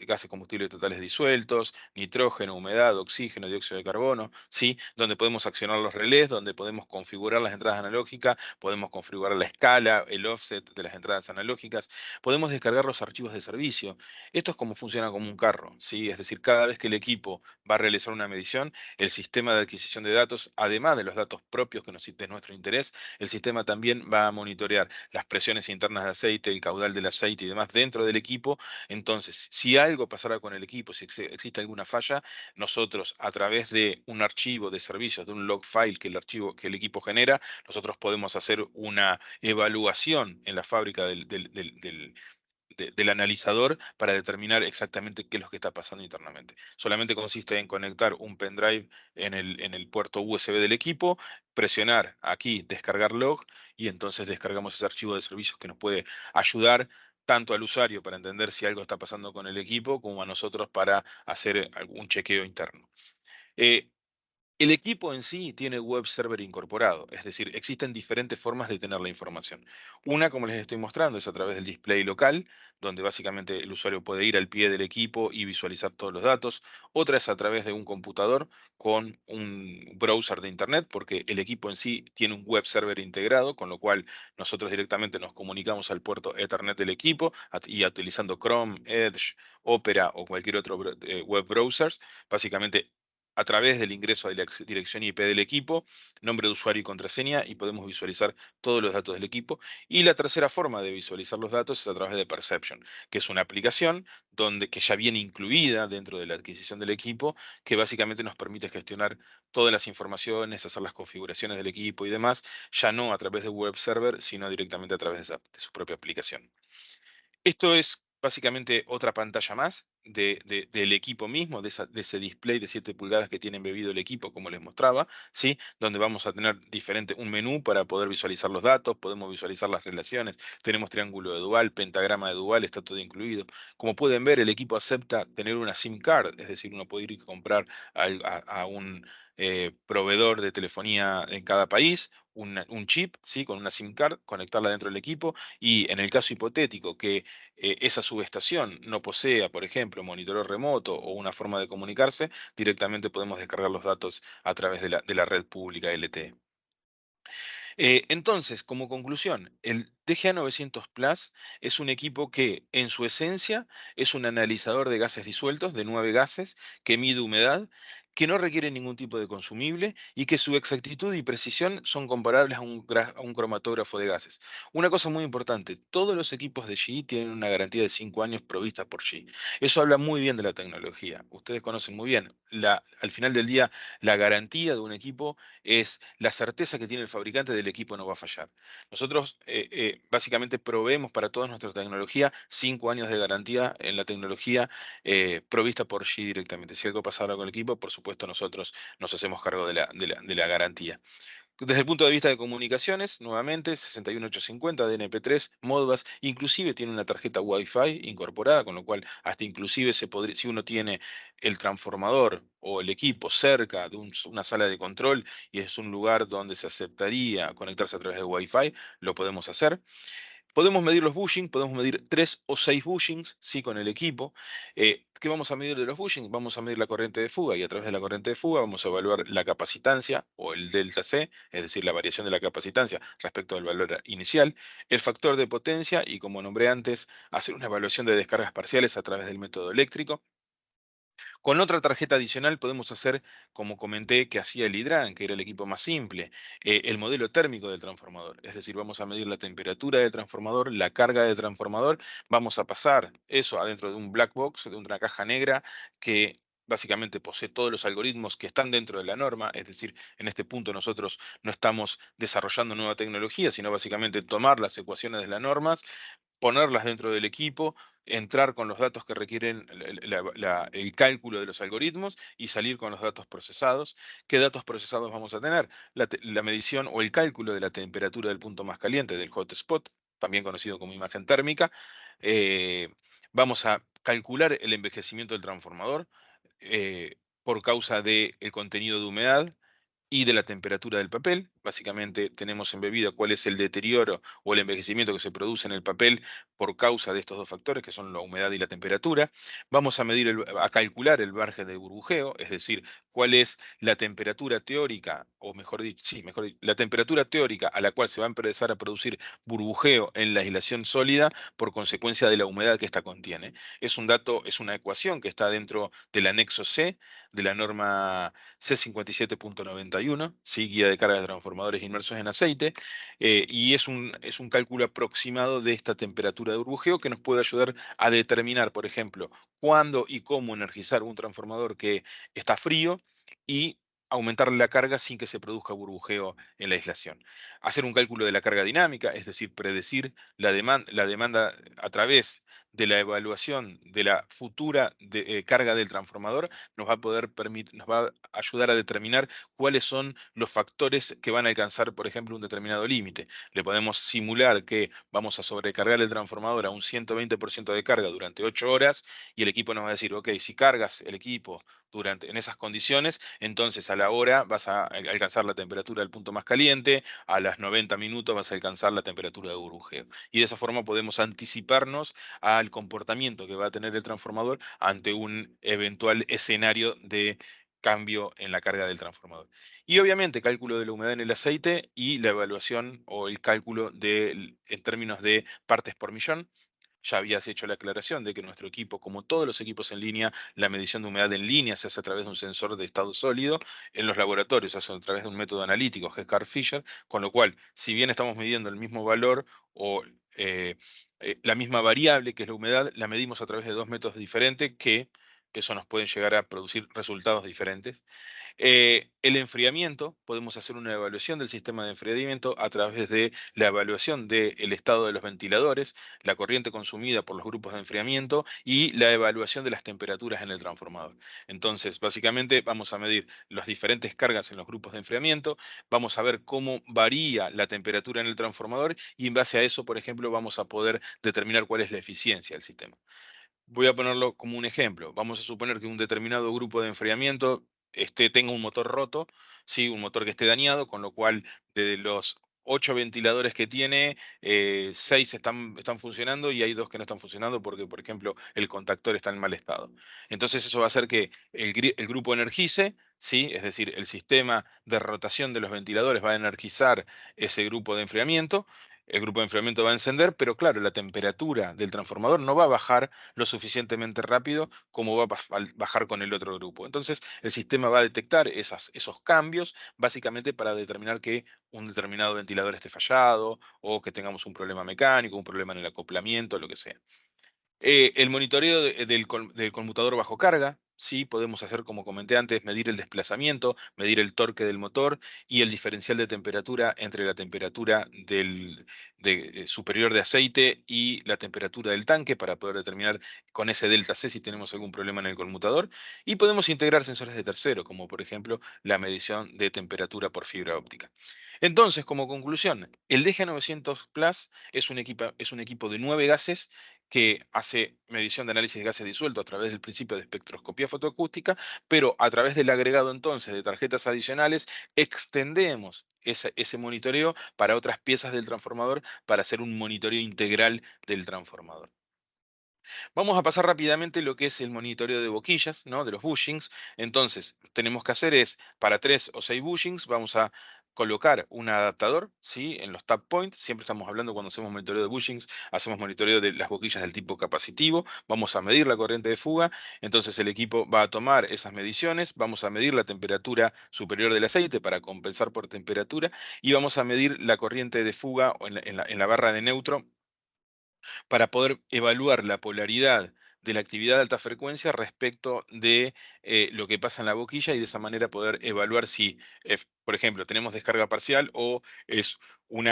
gases combustibles totales disueltos, nitrógeno, humedad, oxígeno, dióxido de carbono, ¿sí? Donde podemos accionar los relés, donde podemos configurar las entradas analógicas, podemos configurar la escala, el offset de las entradas analógicas, podemos descargar los archivos de servicio. Esto es como funciona como un carro, ¿sí? Es decir, cada vez que el equipo va a realizar una medición, el sistema de adquisición de datos, además de los datos propios de nuestro interés, el sistema también va a monitorear las presiones internas de aceite, el caudal del aceite y demás dentro del equipo. Entonces, si algo pasara con el equipo, si existe alguna falla, nosotros a través de un archivo de servicios, de un log file que el equipo genera, nosotros podemos hacer una evaluación en la fábrica del analizador para determinar exactamente qué es lo que está pasando internamente. Solamente consiste en conectar un pendrive en el puerto USB del equipo, presionar aquí, descargar log, y entonces descargamos ese archivo de servicios que nos puede ayudar tanto al usuario para entender si algo está pasando con el equipo, como a nosotros para hacer algún chequeo interno. Eh, el equipo en sí tiene web server incorporado, es decir, existen diferentes formas de tener la información. Una, como les estoy mostrando, es a través del display local, donde básicamente el usuario puede ir al pie del equipo y visualizar todos los datos. Otra es a través de un computador con un browser de internet, porque el equipo en sí tiene un web server integrado, con lo cual nosotros directamente nos comunicamos al puerto Ethernet del equipo y utilizando Chrome, Edge, Opera o cualquier otro web browser, básicamente a través del ingreso de la dirección IP del equipo, nombre de usuario y contraseña, y podemos visualizar todos los datos del equipo. Y la tercera forma de visualizar los datos es a través de Perception, que es una aplicación que ya viene incluida dentro de la adquisición del equipo, que básicamente nos permite gestionar todas las informaciones, hacer las configuraciones del equipo y demás, ya no a través de web server, sino directamente a través de su propia aplicación. Esto es básicamente otra pantalla más del equipo mismo, de ese display de 7 pulgadas que tiene embebido el equipo, como les mostraba, ¿sí? Donde vamos a tener un menú para poder visualizar los datos, podemos visualizar las relaciones, tenemos triángulo de Dual, pentagrama de Dual, está todo incluido. Como pueden ver, el equipo acepta tener una SIM card, es decir, uno puede ir y comprar a un proveedor de telefonía en cada país, un chip, ¿sí? Con una SIM card, conectarla dentro del equipo y en el caso hipotético que esa subestación no posea, por ejemplo, monitoreo remoto o una forma de comunicarse, directamente podemos descargar los datos a través de la red pública LTE. Entonces, como conclusión, el DGA 900 Plus es un equipo que, en su esencia, es un analizador de gases disueltos, de 9 gases, que mide humedad, que no requiere ningún tipo de consumible y que su exactitud y precisión son comparables a un cromatógrafo de gases. Una cosa muy importante, todos los equipos de GE tienen una garantía de 5 años provista por GE. Eso habla muy bien de la tecnología. Ustedes conocen muy bien. Al final del día, la garantía de un equipo es la certeza que tiene el fabricante del equipo no va a fallar. Nosotros básicamente proveemos para toda nuestra tecnología 5 años de garantía en la tecnología provista por G directamente. Si algo pasara con el equipo, por supuesto nosotros nos hacemos cargo de la garantía. Desde el punto de vista de comunicaciones, nuevamente 61850, DNP3, Modbus, inclusive tiene una tarjeta Wi-Fi incorporada, con lo cual hasta inclusive si uno tiene el transformador o el equipo cerca de una sala de control y es un lugar donde se aceptaría conectarse a través de Wi-Fi, lo podemos hacer. Podemos medir los bushings, podemos medir 3 o 6 bushings, ¿sí? Con el equipo. ¿Qué vamos a medir de los bushings? Vamos a medir la corriente de fuga y a través de la corriente de fuga vamos a evaluar la capacitancia o el delta C, es decir, la variación de la capacitancia respecto al valor inicial, el factor de potencia y, como nombré antes, hacer una evaluación de descargas parciales a través del método eléctrico. Con otra tarjeta adicional podemos hacer, como comenté, que hacía el Hidran, que era el equipo más simple, el modelo térmico del transformador. Es decir, vamos a medir la temperatura del transformador, la carga del transformador, vamos a pasar eso adentro de un black box, de una caja negra que básicamente posee todos los algoritmos que están dentro de la norma, es decir, en este punto nosotros no estamos desarrollando nueva tecnología, sino básicamente tomar las ecuaciones de las normas, ponerlas dentro del equipo, entrar con los datos que requieren el cálculo de los algoritmos y salir con los datos procesados. ¿Qué datos procesados vamos a tener? La medición o el cálculo de la temperatura del punto más caliente, del hotspot, también conocido como imagen térmica. Eh, Vamos a calcular el envejecimiento del transformador por causa del contenido de humedad y de la temperatura del papel. Básicamente tenemos embebida cuál es el deterioro o el envejecimiento que se produce en el papel por causa de estos dos factores, que son la humedad y la temperatura. Vamos a a calcular el margen de burbujeo, es decir, cuál es la temperatura teórica, o mejor dicho, sí, mejor dicho, la temperatura teórica a la cual se va a empezar a producir burbujeo en la aislación sólida por consecuencia de la humedad que ésta contiene. Es un dato, es una ecuación que está dentro del anexo C de la norma C57.91, ¿sí? Guía de carga de transformadores inmersos en aceite, y es un cálculo aproximado de esta temperatura de burbujeo que nos puede ayudar a determinar, por ejemplo, cuándo y cómo energizar un transformador que está frío y aumentar la carga sin que se produzca burbujeo en la aislación. Hacer un cálculo de la carga dinámica, es decir, predecir la demanda a través de la evaluación de la futura carga del transformador nos va a ayudar a determinar cuáles son los factores que van a alcanzar, por ejemplo, un determinado límite. Le podemos simular que vamos a sobrecargar el transformador a un 120% de carga durante 8 horas y el equipo nos va a decir, ok, si cargas el equipo en esas condiciones, entonces a la hora vas a alcanzar la temperatura del punto más caliente, a las 90 minutos vas a alcanzar la temperatura de burbujeo. Y de esa forma podemos anticiparnos al comportamiento que va a tener el transformador ante un eventual escenario de cambio en la carga del transformador. Y obviamente cálculo de la humedad en el aceite y la evaluación o el cálculo en términos de partes por millón. Ya habías hecho la aclaración de que nuestro equipo, como todos los equipos en línea, la medición de humedad en línea se hace a través de un sensor de estado sólido. En los laboratorios se hace a través de un método analítico, Hecar-Fisher, con lo cual, si bien estamos midiendo el mismo valor o la misma variable, que es la humedad, la medimos a través de dos métodos diferentes que eso nos puede llegar a producir resultados diferentes. El enfriamiento, podemos hacer una evaluación del sistema de enfriamiento a través de la evaluación del estado de los ventiladores, la corriente consumida por los grupos de enfriamiento y la evaluación de las temperaturas en el transformador. Entonces, básicamente vamos a medir las diferentes cargas en los grupos de enfriamiento, vamos a ver cómo varía la temperatura en el transformador y en base a eso, por ejemplo, vamos a poder determinar cuál es la eficiencia del sistema. Voy a ponerlo como un ejemplo. Vamos a suponer que un determinado grupo de enfriamiento tenga un motor roto, ¿sí? Un motor que esté dañado, con lo cual de los 8 ventiladores que tiene, 6 están funcionando y hay 2 que no están funcionando porque, por ejemplo, el contactor está en mal estado. Entonces eso va a hacer que el grupo energice, ¿sí? Es decir, el sistema de rotación de los ventiladores va a energizar ese grupo de enfriamiento. El grupo de enfriamiento va a encender, pero claro, la temperatura del transformador no va a bajar lo suficientemente rápido como va a bajar con el otro grupo. Entonces, el sistema va a detectar esos cambios básicamente para determinar que un determinado ventilador esté fallado o que tengamos un problema mecánico, un problema en el acoplamiento, lo que sea. El monitoreo del conmutador bajo carga, sí, podemos hacer, como comenté antes, medir el desplazamiento, medir el torque del motor y el diferencial de temperatura entre la temperatura superior de aceite y la temperatura del tanque para poder determinar con ese delta C si tenemos algún problema en el conmutador. Y podemos integrar sensores de tercero, como por ejemplo la medición de temperatura por fibra óptica. Entonces, como conclusión, el DG900 Plus es un equipo de 9 gases que hace medición de análisis de gases disueltos a través del principio de espectroscopía fotoacústica, pero a través del agregado entonces de tarjetas adicionales, extendemos ese monitoreo para otras piezas del transformador para hacer un monitoreo integral del transformador. Vamos a pasar rápidamente lo que es el monitoreo de boquillas, ¿no? De los bushings. Entonces, tenemos que hacer es, para 3 o 6 bushings, vamos a colocar un adaptador, ¿sí? En los tap points. Siempre estamos hablando cuando hacemos monitoreo de bushings, hacemos monitoreo de las boquillas del tipo capacitivo. Vamos a medir la corriente de fuga. Entonces, el equipo va a tomar esas mediciones. Vamos a medir la temperatura superior del aceite para compensar por temperatura. Y vamos a medir la corriente de fuga o en la barra de neutro para poder evaluar la polaridad de la actividad de alta frecuencia respecto de lo que pasa en la boquilla y de esa manera poder evaluar si, por ejemplo, tenemos descarga parcial o es un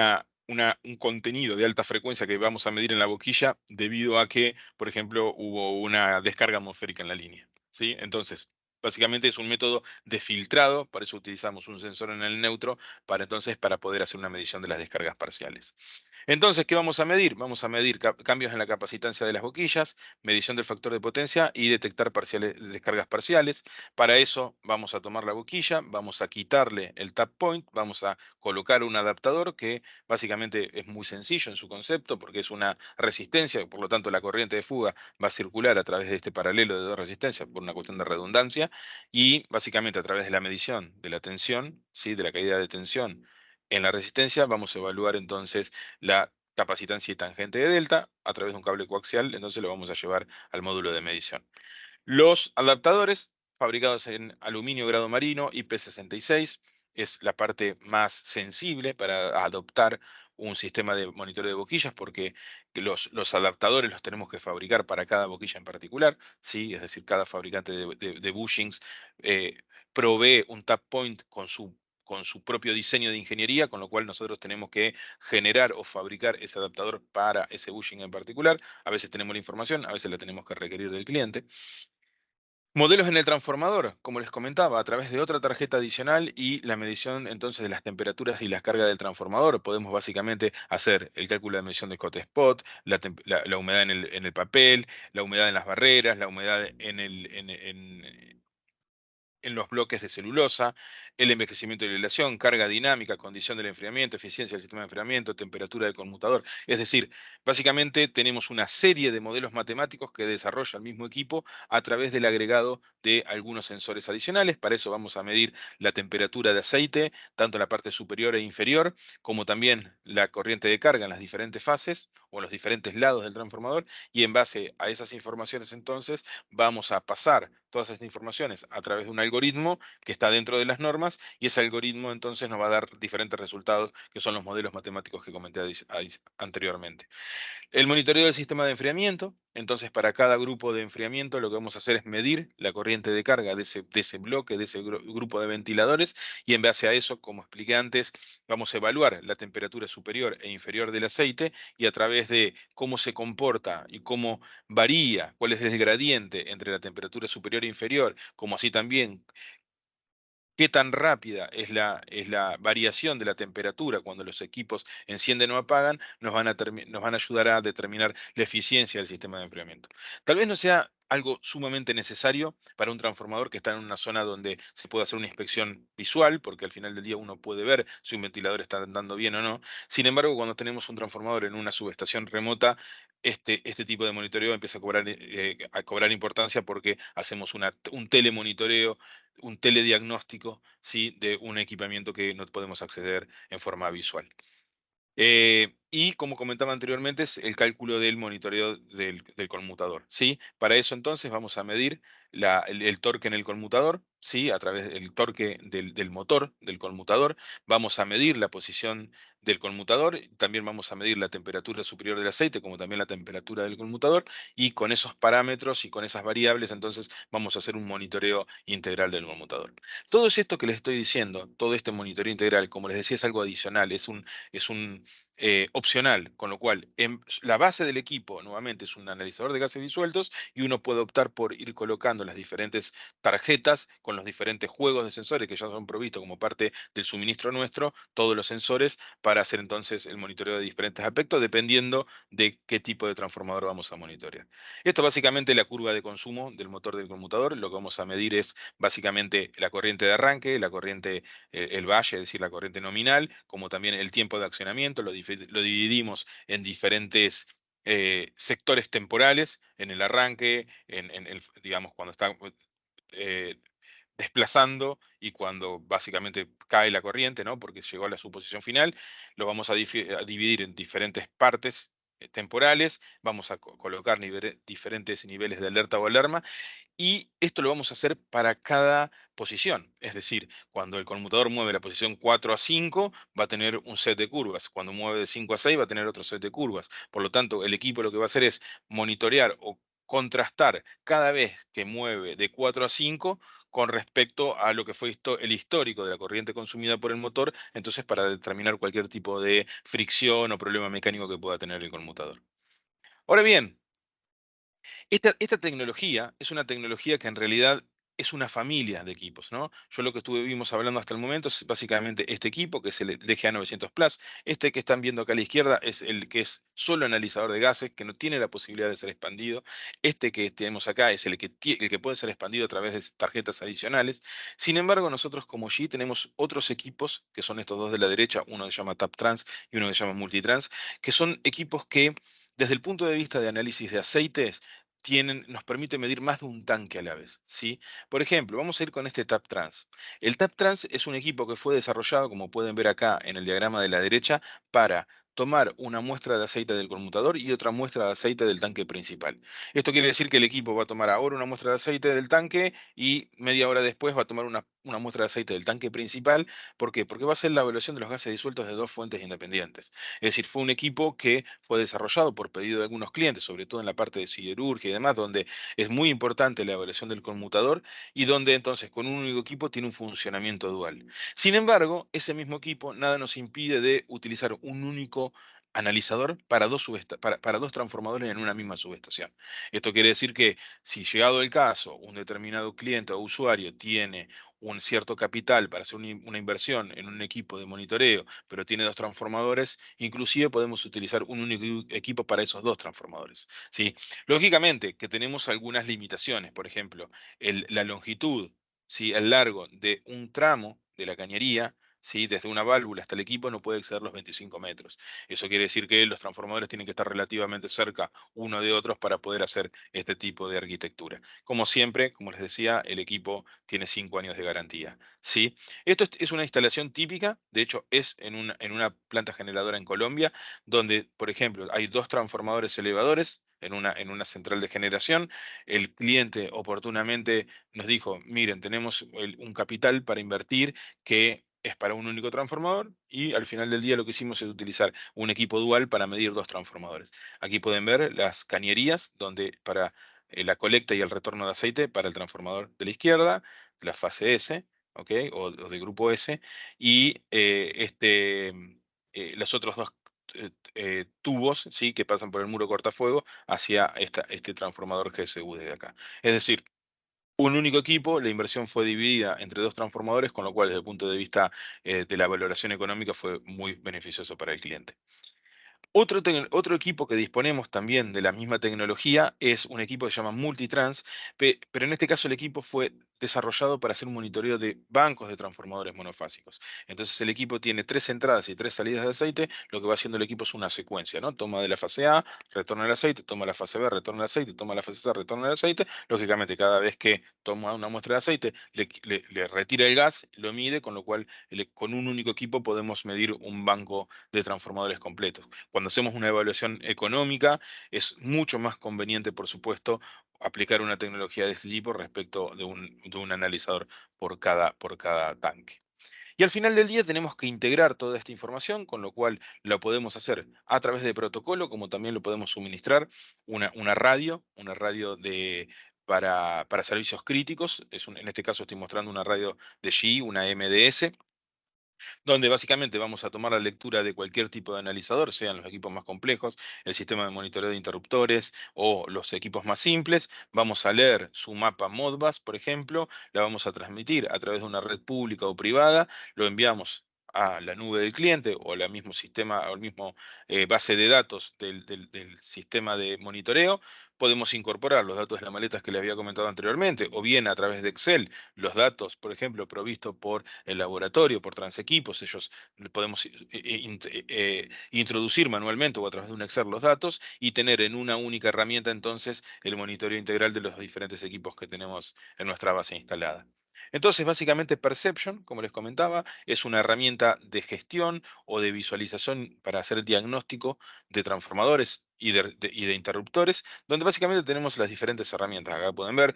contenido de alta frecuencia que vamos a medir en la boquilla debido a que, por ejemplo, hubo una descarga atmosférica en la línea. ¿Sí? Entonces, básicamente es un método de filtrado, por eso utilizamos un sensor en el neutro para poder hacer una medición de las descargas parciales. Entonces, ¿qué vamos a medir? Vamos a medir cambios en la capacitancia de las boquillas, medición del factor de potencia y detectar descargas parciales. Para eso vamos a tomar la boquilla, vamos a quitarle el tap point, vamos a colocar un adaptador que básicamente es muy sencillo en su concepto porque es una resistencia, por lo tanto la corriente de fuga va a circular a través de este paralelo de dos resistencias por una cuestión de redundancia y básicamente a través de la medición de la tensión, ¿sí? De la caída de tensión en la resistencia, vamos a evaluar entonces la capacitancia y tangente de delta a través de un cable coaxial, entonces lo vamos a llevar al módulo de medición. Los adaptadores fabricados en aluminio grado marino IP66 es la parte más sensible para adoptar un sistema de monitoreo de boquillas porque los adaptadores los tenemos que fabricar para cada boquilla en particular, ¿sí? Es decir, cada fabricante de bushings eh, provee un tap point con su propio diseño de ingeniería, con lo cual nosotros tenemos que generar o fabricar ese adaptador para ese bushing en particular. A veces tenemos la información, a veces la tenemos que requerir del cliente. Modelos en el transformador, como les comentaba, a través de otra tarjeta adicional y la medición entonces de las temperaturas y las cargas del transformador. Podemos básicamente hacer el cálculo de medición de hot spot, la humedad en el papel, la humedad en las barreras, la humedad en los bloques de celulosa, el envejecimiento de la aislación, carga dinámica, condición del enfriamiento, eficiencia del sistema de enfriamiento, temperatura del conmutador. Es decir, básicamente tenemos una serie de modelos matemáticos que desarrolla el mismo equipo a través del agregado de algunos sensores adicionales. Para eso vamos a medir la temperatura de aceite, tanto en la parte superior e inferior, como también la corriente de carga en las diferentes fases o en los diferentes lados del transformador. Y en base a esas informaciones, entonces, vamos a pasar todas estas informaciones a través de un algoritmo que está dentro de las normas y ese algoritmo entonces nos va a dar diferentes resultados que son los modelos matemáticos que comenté anteriormente. El monitoreo del sistema de enfriamiento. Entonces, para cada grupo de enfriamiento, lo que vamos a hacer es medir la corriente de carga de ese bloque, de ese grupo de ventiladores, y en base a eso, como expliqué antes, vamos a evaluar la temperatura superior e inferior del aceite y a través de cómo se comporta y cómo varía, cuál es el gradiente entre la temperatura superior e inferior, como así también qué tan rápida es la variación de la temperatura cuando los equipos encienden o apagan, nos van a ayudar a determinar la eficiencia del sistema de enfriamiento. Tal vez no sea algo sumamente necesario para un transformador que está en una zona donde se puede hacer una inspección visual, porque al final del día uno puede ver si un ventilador está andando bien o no. Sin embargo, cuando tenemos un transformador en una subestación remota, este tipo de monitoreo empieza a cobrar importancia porque hacemos un telemonitoreo, un telediagnóstico, ¿sí? De un equipamiento que no podemos acceder en forma visual. Y como comentaba anteriormente, es el cálculo del monitoreo del conmutador, ¿sí? Para eso entonces vamos a medir el torque en el conmutador, ¿sí? A través del torque del motor del conmutador. Vamos a medir la posición del conmutador. También vamos a medir la temperatura superior del aceite, como también la temperatura del conmutador. Y con esos parámetros y con esas variables, entonces vamos a hacer un monitoreo integral del conmutador. Todo esto que les estoy diciendo, todo este monitoreo integral, como les decía, es algo adicional, es un opcional, con lo cual la base del equipo nuevamente es un analizador de gases disueltos y uno puede optar por ir colocando las diferentes tarjetas con los diferentes juegos de sensores que ya son provistos como parte del suministro nuestro, todos los sensores para hacer entonces el monitoreo de diferentes aspectos dependiendo de qué tipo de transformador vamos a monitorear. Esto básicamente es la curva de consumo del motor del conmutador. Lo que vamos a medir es básicamente la corriente de arranque, la corriente, el valle, es decir, la corriente nominal, como también el tiempo de accionamiento. Lo dividimos en diferentes sectores temporales, en el arranque, digamos, cuando está eh, desplazando y cuando básicamente cae la corriente, ¿no? Porque llegó a la suposición final, lo vamos a dividir en diferentes partes temporales, vamos a colocar diferentes niveles de alerta o alarma y esto lo vamos a hacer para cada posición. Es decir, cuando el conmutador mueve la posición 4 a 5, va a tener un set de curvas. Cuando mueve de 5 a 6, va a tener otro set de curvas. Por lo tanto, el equipo lo que va a hacer es monitorear o contrastar cada vez que mueve de 4 a 5 con respecto a lo que fue el histórico de la corriente consumida por el motor, entonces para determinar cualquier tipo de fricción o problema mecánico que pueda tener el conmutador. Ahora bien, esta tecnología es una tecnología que en realidad es una familia de equipos, ¿no? Yo lo que estuvimos hablando hasta el momento es básicamente este equipo, que es el DGA 900 Plus. Este que están viendo acá a la izquierda es el que es solo analizador de gases, que no tiene la posibilidad de ser expandido. Este que tenemos acá es el que puede ser expandido a través de tarjetas adicionales. Sin embargo, nosotros como G tenemos otros equipos, que son estos dos de la derecha, uno que se llama TapTrans y uno que se llama Multitrans, que son equipos que desde el punto de vista de análisis de aceites, nos permite medir más de un tanque a la vez, ¿sí? Por ejemplo, vamos a ir con este TapTrans. El TapTrans es un equipo que fue desarrollado, como pueden ver acá en el diagrama de la derecha, para tomar una muestra de aceite del conmutador y otra muestra de aceite del tanque principal. Esto quiere decir que el equipo va a tomar ahora una muestra de aceite del tanque y media hora después va a tomar una muestra de aceite del tanque principal. ¿Por qué? Porque va a hacer la evaluación de los gases disueltos de dos fuentes independientes. Es decir, fue un equipo que fue desarrollado por pedido de algunos clientes, sobre todo en la parte de siderurgia y demás, donde es muy importante la evaluación del conmutador y donde entonces con un único equipo tiene un funcionamiento dual. Sin embargo, ese mismo equipo nada nos impide de utilizar un único analizador para dos transformadores en una misma subestación. Esto quiere decir que si llegado el caso, un determinado cliente o usuario tiene un cierto capital para hacer una inversión en un equipo de monitoreo, pero tiene dos transformadores, inclusive podemos utilizar un único equipo para esos dos transformadores, ¿sí? Lógicamente que tenemos algunas limitaciones, por ejemplo, la longitud, ¿sí? El largo de un tramo de la cañería, ¿sí? Desde una válvula hasta el equipo no puede exceder los 25 metros. Eso quiere decir que los transformadores tienen que estar relativamente cerca uno de otros para poder hacer este tipo de arquitectura. Como siempre, como les decía, el equipo tiene 5 años de garantía, ¿sí? Esto es una instalación típica, de hecho es en una planta generadora en Colombia, donde, por ejemplo, hay dos transformadores elevadores en una central de generación. El cliente oportunamente nos dijo, miren, tenemos un capital para invertir que es para un único transformador y al final del día lo que hicimos es utilizar un equipo dual para medir dos transformadores. Aquí pueden ver las cañerías donde para la colecta y el retorno de aceite para el transformador de la izquierda, la fase S, ¿ok? O de grupo S, y los otros dos tubos, ¿sí? Que pasan por el muro cortafuego hacia este transformador GSU de acá. Es decir, un único equipo, la inversión fue dividida entre dos transformadores, con lo cual desde el punto de vista de la valoración económica fue muy beneficioso para el cliente. Otro equipo que disponemos también de la misma tecnología es un equipo que se llama Multitrans, pero en este caso el equipo fue desarrollado para hacer un monitoreo de bancos de transformadores monofásicos. Entonces el equipo tiene tres entradas y tres salidas de aceite. Lo que va haciendo el equipo es una secuencia, ¿no? Toma de la fase A, retorna el aceite, toma la fase B, retorna el aceite, toma la fase C, retorna el aceite. Lógicamente, cada vez que toma una muestra de aceite, le retira el gas, lo mide, con lo cual con un único equipo podemos medir un banco de transformadores completos. Cuando hacemos una evaluación económica, es mucho más conveniente, por supuesto, aplicar una tecnología de este tipo respecto de un analizador por cada tanque. Y al final del día tenemos que integrar toda esta información, con lo cual lo podemos hacer a través de protocolo, como también lo podemos suministrar una radio para servicios críticos. En este caso estoy mostrando una radio de GE, una MDS, donde básicamente vamos a tomar la lectura de cualquier tipo de analizador, sean los equipos más complejos, el sistema de monitoreo de interruptores o los equipos más simples. Vamos a leer su mapa Modbus, por ejemplo, la vamos a transmitir a través de una red pública o privada, lo enviamos a la nube del cliente o al mismo sistema o al mismo base de datos del sistema de monitoreo. Podemos incorporar los datos de las maletas que les había comentado anteriormente, o bien a través de Excel, los datos, por ejemplo, provistos por el laboratorio, por Transequipos. Ellos podemos introducir manualmente o a través de un Excel los datos y tener en una única herramienta entonces el monitoreo integral de los diferentes equipos que tenemos en nuestra base instalada. Entonces, básicamente Perception, como les comentaba, es una herramienta de gestión o de visualización para hacer diagnóstico de transformadores y de interruptores, donde básicamente tenemos las diferentes herramientas. Acá pueden ver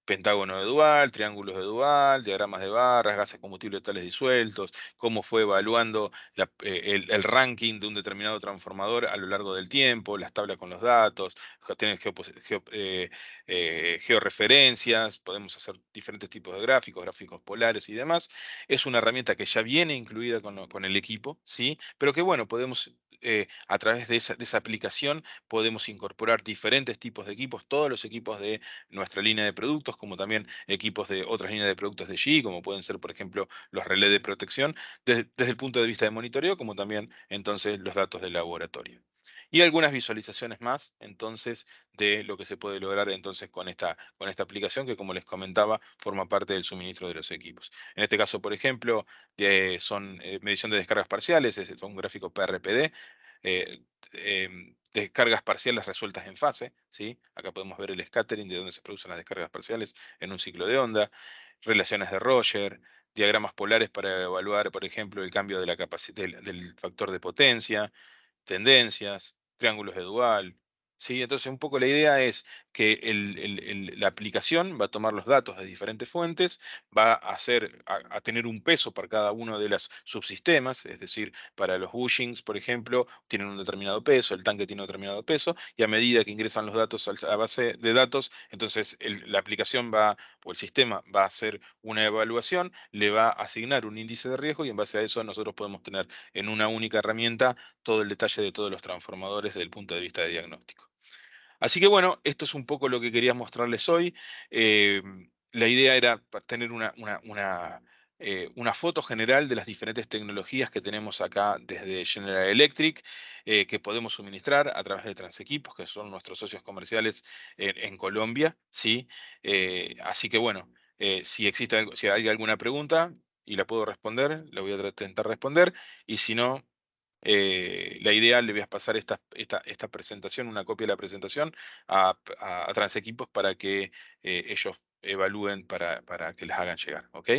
pentágono de Dual, triángulos de Dual, diagramas de barras, gases combustibles totales disueltos, cómo fue evaluando el ranking de un determinado transformador a lo largo del tiempo, las tablas con los datos, tienen georreferencias, podemos hacer diferentes tipos de gráficos, gráficos polares y demás. Es una herramienta que ya viene incluida con el equipo, ¿sí? Pero que bueno, podemos a través de esa aplicación podemos incorporar diferentes tipos de equipos, todos los equipos de nuestra línea de productos, como también equipos de otras líneas de productos de GE, como pueden ser, por ejemplo, los relés de protección, desde el punto de vista de monitoreo, como también entonces los datos del laboratorio. Y algunas visualizaciones más, entonces, de lo que se puede lograr entonces con esta aplicación que, como les comentaba, forma parte del suministro de los equipos. En este caso, por ejemplo, son medición de descargas parciales, son gráficos PRPD, eh, descargas parciales resueltas en fase, ¿sí? Acá podemos ver el scattering de donde se producen las descargas parciales en un ciclo de onda, relaciones de Roger, diagramas polares para evaluar, por ejemplo, el cambio de la capacidad del factor de potencia, tendencias, triángulos de Dual, ¿sí? Entonces, un poco la idea es que la aplicación va a tomar los datos de diferentes fuentes, va a tener un peso para cada uno de los subsistemas, es decir, para los bushings, por ejemplo, tienen un determinado peso, el tanque tiene un determinado peso, y a medida que ingresan los datos a la base de datos, entonces la aplicación o el sistema va a hacer una evaluación, le va a asignar un índice de riesgo y en base a eso nosotros podemos tener en una única herramienta todo el detalle de todos los transformadores desde el punto de vista de diagnóstico. Así que bueno, esto es un poco lo que quería mostrarles hoy. Eh, la idea era tener una foto general de las diferentes tecnologías que tenemos acá desde General Electric, que podemos suministrar a través de Transequipos, que son nuestros socios comerciales en Colombia, ¿sí? Así que bueno, si hay alguna pregunta y la puedo responder, la voy a intentar responder, y si no, la idea, le voy a pasar esta presentación, una copia de la presentación a Transequipos para que ellos evalúen para que les hagan llegar, ¿ok?